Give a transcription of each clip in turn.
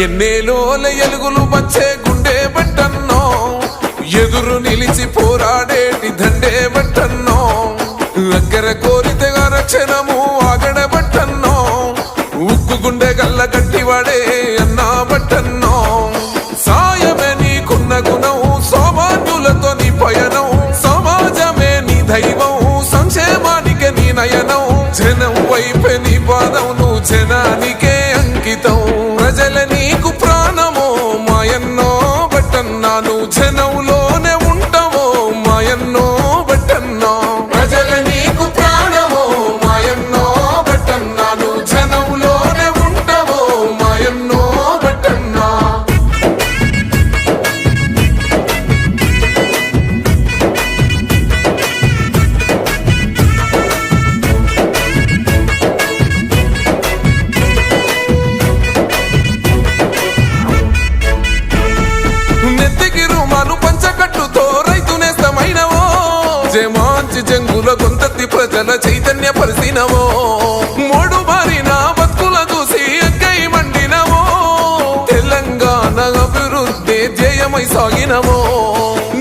ఎన్నేలోల ఎలుగులు వచ్చే గుండె బట్టన్నో, ఎదురు నిలిచి పోరాడేటి దండే బట్టన్నో, అగ్గర కోరితగా రక్షణము ఆగడ బట్టన్నో, ఉక్కు గుండె గల్ల గట్టివాడే అన్నా బట్టన్నో. సాయమే నీకున్న గుణం, సామాన్యులతో నీ పయనం, సమాజమే నీ దైవం, సంక్షేమానికే నీ నయనం, జనం వైపే నీ పాదం, నువ్వు జనానికే అంకితం. ప్రజల నీకు ప్రాణమో మాయన్నో బట్టన్నా, నువ్వు జనంలోనే ఉంటావో మాయన్నో బట్టన్నా. ప్రజల నీకు ప్రాణమో మాయన్నో బట్టన్నా, నువ్వు జనంలోనే ఉంటావో మాయన్నో బట్టన్నా. మంచి జంగుల గొంతెత్తి ప్రజల చైతన్య పరిసినవో, మూడు బారిన బతుకుల చూసి ఎక్కై మండినవో, తెలంగాణ అభివృద్ధి ధ్యేయమై సాగినవో.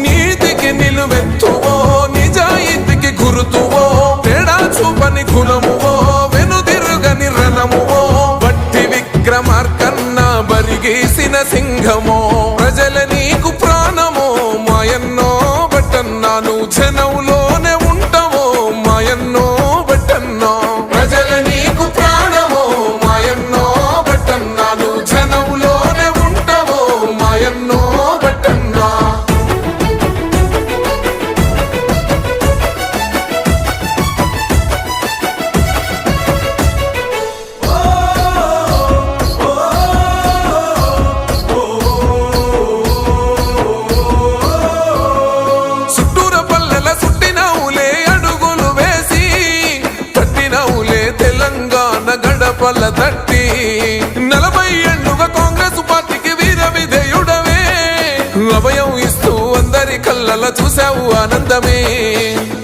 నీతికి నిలువెత్తువో, నిజాయితీకి గురుతువో, తేడా చూపని కులమువో, వెనుదిరుగని రణమువో, బట్టి విక్రమార్కన్న బరిగేసిన సింహమో. ప్రజల నీకు ప్రాణమో మాయన్నో బట్టన్నా, నువ్వు జనంలోనే ఉంటావో మాయన్నో బట్టన్నా. ప్రజల నీకు ప్రాణమో మాయన్నో బట్టన్నా, నువ్వు జనంలోనే ఉంటావో మాయన్నో బట్టన్నా. గడపల తట్టి 40 ఏళ్లుగా కాంగ్రెస్ పార్టీకి వీర విధేయుడవే, అభయం ఇస్తూ అందరి కళ్ళల చూసావు ఆనందమే.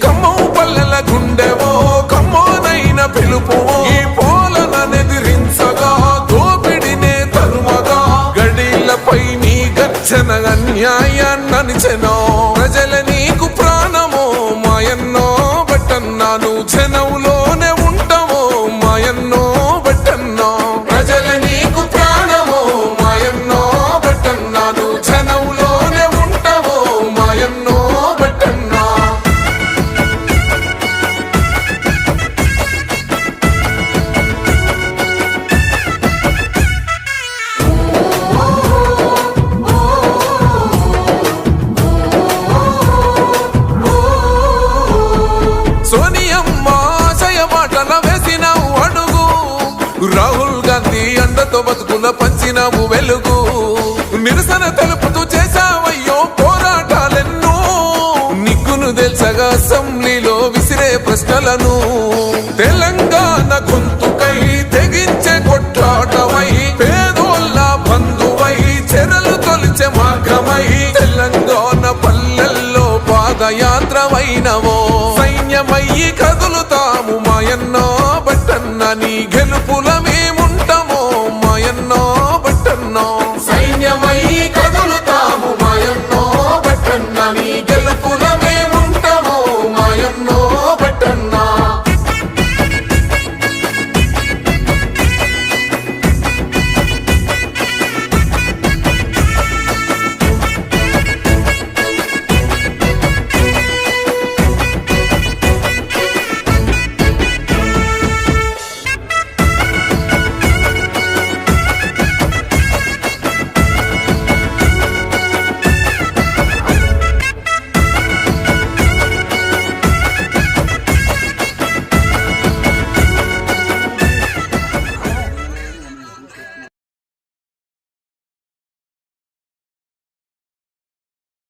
ఖమ్మం పల్లెల గుండెవో, ఖమ్మోనైన పిలుపువో, ఈ పోలనెదిరించగా దోపిడినే తరుమగా, గడిలపై నీ గర్జన అన్యాయాన్ననిచెనో. ప్రజల నీకు ప్రాణమో మాయన్నో బట్టన్నా, నువ్వు జనంలోనే ఉంటావో మాయన్నో బట్టన్నా. ప్రజల నీకు ప్రాణమో మాయన్నో బట్టన్నా, నువ్వు జనంలోనే ఉంటావో మాయన్నో బట్టన్నా. సోనియమ్మ ఆశయ మాటల వేసినావు అడుగు, రాహుల్ గాంధీ అండతో బతుకుల పంచినావు వెలుగు. నిరసన తెలుపుతూ చేశావయ్యో పోరాటాలెన్నో, నిగ్గును తెల్చగా అసెంబ్లీలో విసిరే ప్రశ్నలను. తెలంగాణ గొంతుకై తెగించే కొట్లాటమై, పేదోళ్ళ బంధువై చెరలు తొలిచే మార్గమై, తెలంగాణ పల్లెల్లో పాదయాత్రమైనవో. సైన్యమయ్యి కదులుతాము మాయన్నో బట్టన్న, నీ గెలుపుల